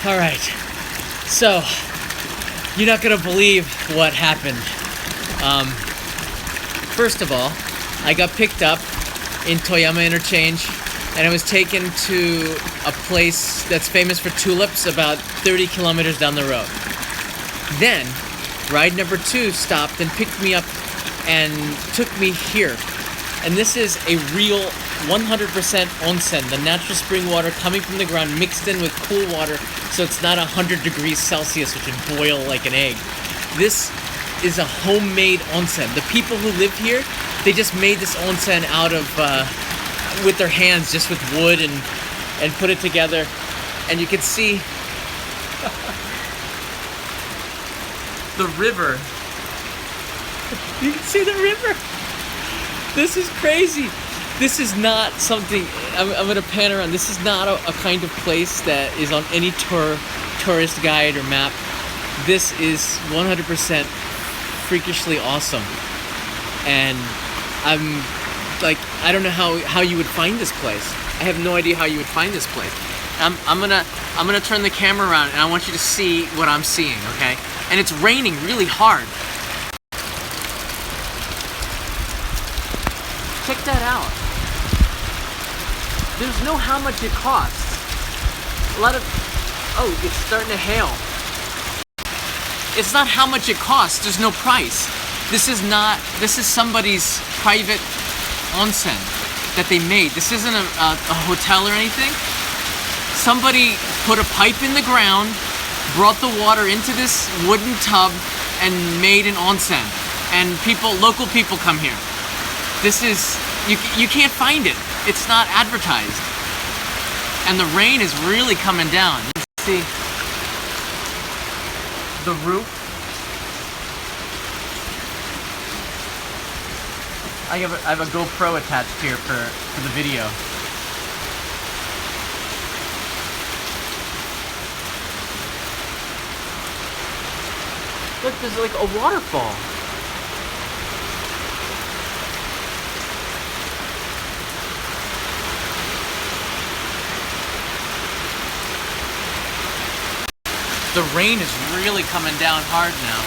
All right, so you're not gonna believe what happened. First of all, I got picked up in Toyama Interchange, and I was taken to a place that's famous for tulips about 30 kilometers down the road. Then, ride number 2 stopped and picked me up and took me here. And this is a real 100% onsen, the natural spring water coming from the ground mixed in with cool water, so it's not 100 degrees Celsius, which would boil like an egg. This is a homemade onsen. The people who live here, they just made this onsen out of, with their hands, just with wood and put it together. And you can see the river. You can see the river. This is crazy. This is not something, I'm gonna pan around. This is not a kind of place that is on any tourist guide or map. This is 100% freakishly awesome. And I'm like, I don't know how you would find this place. I have no idea how you would find this place. I'm gonna turn the camera around and I want you to see what I'm seeing, okay? And it's raining really hard. Check that out. There's no how much it costs. Oh, it's starting to hail. It's not how much it costs. There's no price. This is somebody's private onsen that they made. This isn't a hotel or anything. Somebody put a pipe in the ground, brought the water into this wooden tub, and made an onsen. And local people come here. This is, you can't find it. It's not advertised. And the rain is really coming down. You can see the roof. I have a GoPro attached here for the video. Look, there's like a waterfall. The rain is really coming down hard now.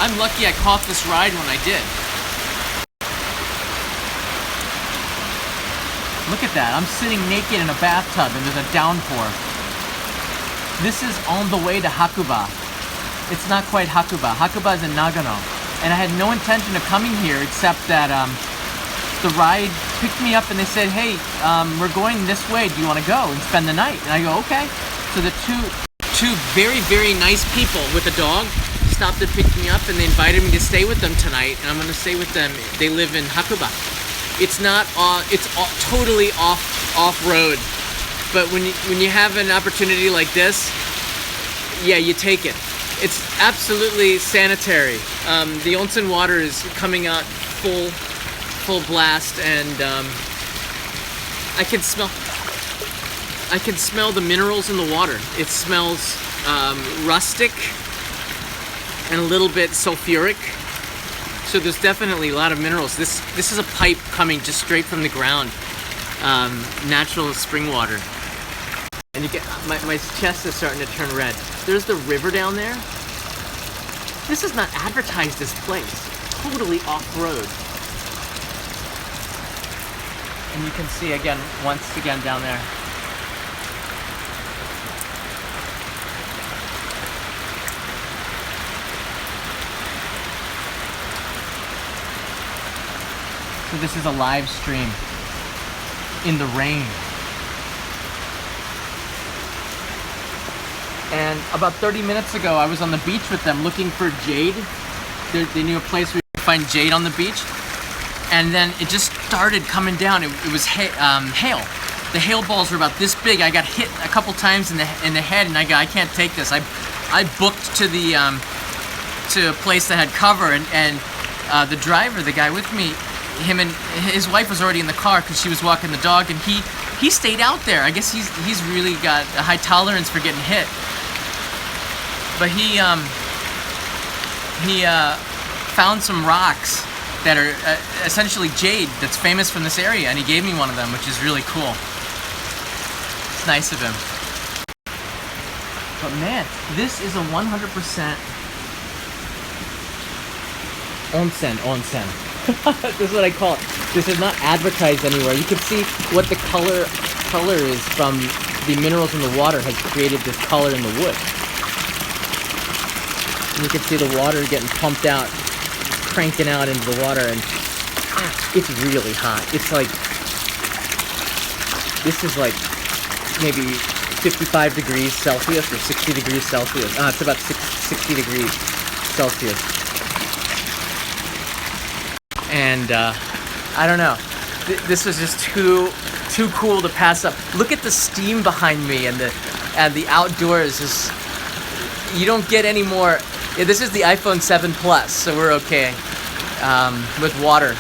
I'm lucky I caught this ride when I did. Look at that, I'm sitting naked in a bathtub and there's a downpour. This is on the way to Hakuba. It's not quite Hakuba. Hakuba is in Nagano. And I had no intention of coming here except that the ride picked me up and they said, hey, we're going this way, do you want to go and spend the night? And I go, okay. So the two very, very nice people with a dog stopped and picked me up and they invited me to stay with them tonight, and I'm going to stay with them. They live in Hakuba. It's not, it's totally off-road, but when you have an opportunity like this, yeah, you take it. It's absolutely sanitary. The onsen water is coming out full blast, and I can smell the minerals in the water. It smells rustic and a little bit sulfuric. So there's definitely a lot of minerals. This is a pipe coming just straight from the ground, natural spring water. And you get my chest is starting to turn red. There's the river down there. This is not advertised, this place. Totally off-road. And you can see again, once again down there. So this is a live stream in the rain. And about 30 minutes ago, I was on the beach with them looking for jade. They knew a place where you could find jade on the beach. And then it just started coming down. It was hail. The hail balls were about this big. I got hit a couple times in the head, and I can't take this. I booked to a place that had cover, and the driver, the guy with me, him and his wife was already in the car because she was walking the dog, and he stayed out there. I guess he's really got a high tolerance for getting hit. But he found some rocks that are essentially jade that's famous from this area, and he gave me one of them, which is really cool. That's nice of him. But man, this is a 100% onsen. This is what I call it. This is not advertised anywhere. You can see what the color is from the minerals in the water has created this color in the wood. And you can see the water getting pumped out, cranking out into the water, and it's really hot. It's like, this is like maybe 55 degrees Celsius or 60 degrees Celsius. It's about 60 degrees Celsius. And I don't know. This was just too cool to pass up. Look at the steam behind me, and the outdoors is. You don't get any more. Yeah, this is the iPhone 7 Plus, so we're okay with water.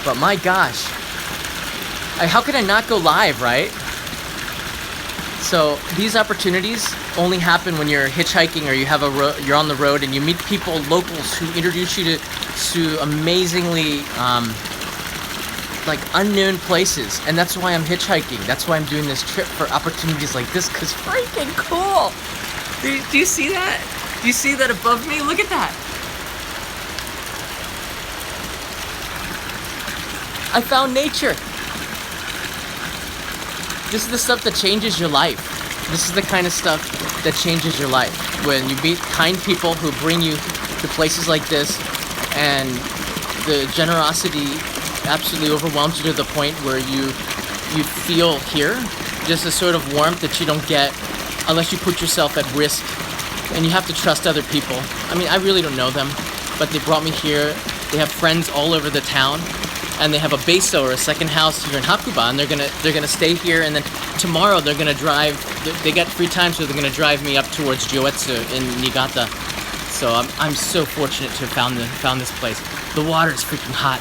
But my gosh, how could I not go live, right? So these opportunities only happen when you're hitchhiking or you're on the road and you meet people, locals, who introduce you to amazingly like unknown places. And that's why I'm hitchhiking. That's why I'm doing this trip, for opportunities like this, because freaking cool. Do you see that? Do you see that above me? Look at that. I found nature. This is the stuff that changes your life. This is the kind of stuff that changes your life. When you meet kind people who bring you to places like this, and the generosity absolutely overwhelms you to the point where you feel here just a sort of warmth that you don't get unless you put yourself at risk, and you have to trust other people. I mean, I really don't know them, but they brought me here. They have friends all over the town, and they have a beso, or a second house here in Hakuba, and they're gonna stay here, and then tomorrow they're gonna drive. They got free time, so they're gonna drive me up towards Joetsu in Niigata. So I'm so fortunate to have found this place. The water is freaking hot.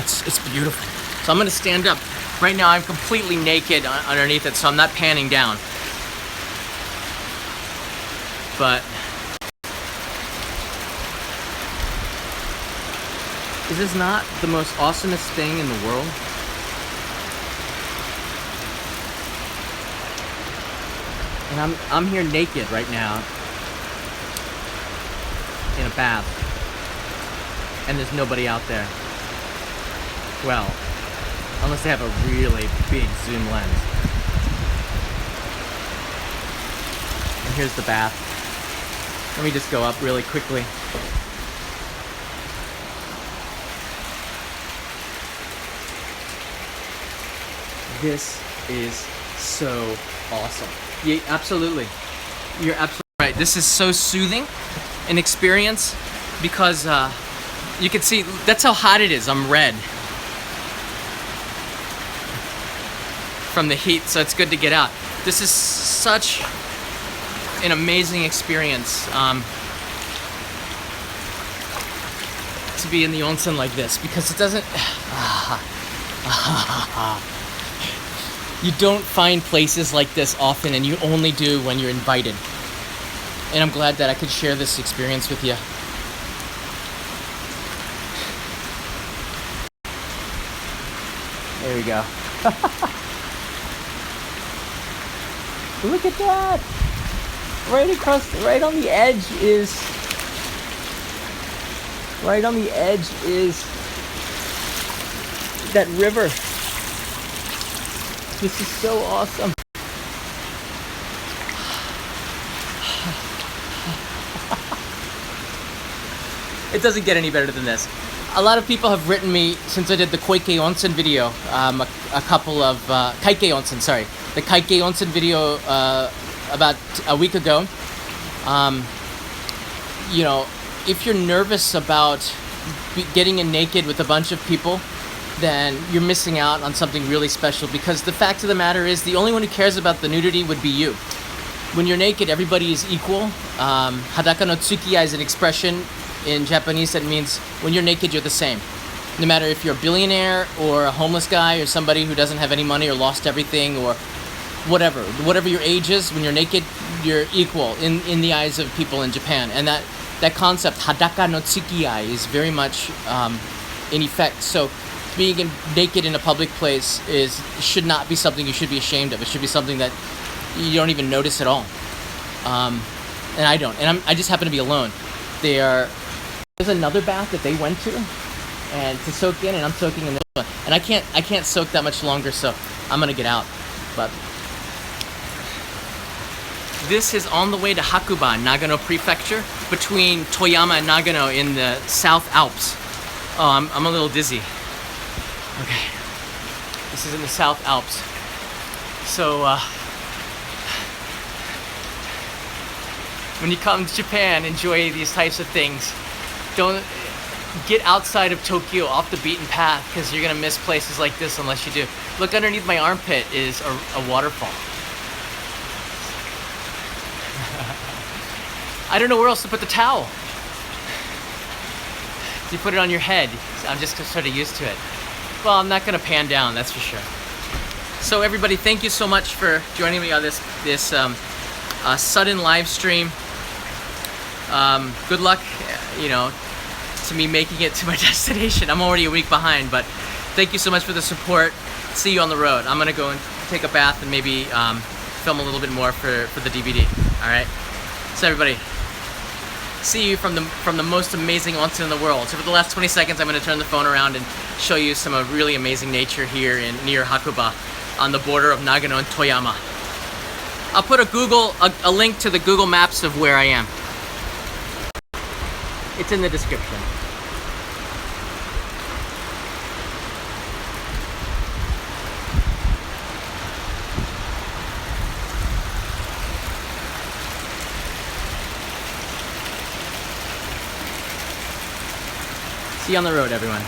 It's beautiful. So I'm gonna stand up. Right now I'm completely naked underneath it, so I'm not panning down. But is this not the most awesomest thing in the world? And I'm here naked right now in a bath, and there's nobody out there. Well, unless they have a really big zoom lens. And here's the bath. Let me just go up really quickly. This is so awesome. Yeah, absolutely. You're absolutely right. This is so soothing an experience, because you can see that's how hot it is. I'm red from the heat, so it's good to get out. This is such an amazing experience to be in the onsen like this, because it doesn't you don't find places like this often, and you only do when you're invited. And I'm glad that I could share this experience with you. There we go. Look at that! Right on the edge is that river. This is so awesome. It doesn't get any better than this. A lot of people have written me since I did the Koike Onsen video, a couple of Kaike Onsen, sorry. The Kaike Onsen video about a week ago. You know, if you're nervous about getting in naked with a bunch of people, then you're missing out on something really special, because the fact of the matter is the only one who cares about the nudity would be you. When you're naked, everybody is equal. Hadaka no tsukiya is an expression in Japanese that means when you're naked, you're the same. No matter if you're a billionaire or a homeless guy or somebody who doesn't have any money or lost everything or whatever your age is, when you're naked, you're equal in the eyes of people in Japan. And that concept, Hadaka no tsukiya, is very much in effect. So being naked in a public place should not be something you should be ashamed of. It should be something that you don't even notice at all. And I don't. And I just happen to be alone. There's another bath that they went to, and to soak in, and I'm soaking in this one. And I can't soak that much longer, so I'm gonna get out. But this is on the way to Hakuba, Nagano Prefecture, between Toyama and Nagano in the South Alps. Oh, I'm a little dizzy. Okay, this is in the South Alps. So when you come to Japan, enjoy these types of things. Don't get outside of Tokyo, off the beaten path, because you're gonna miss places like this unless you do. Look, underneath my armpit is a waterfall. I don't know where else to put the towel. You put it on your head. I'm just sort of used to it. Well, I'm not gonna pan down, that's for sure. So everybody, thank you so much for joining me on this sudden live stream. Good luck, to me making it to my destination. I'm already a week behind, but thank you so much for the support. See you on the road. I'm gonna go and take a bath and maybe film a little bit more for the DVD. All right. So everybody, see you from the most amazing onsen in the world. So for the last 20 seconds, I'm gonna turn the phone around and show you some really amazing nature here near Hakuba, on the border of Nagano and Toyama. I'll put a link to the Google Maps of where I am. It's in the description. See you on the road, everyone.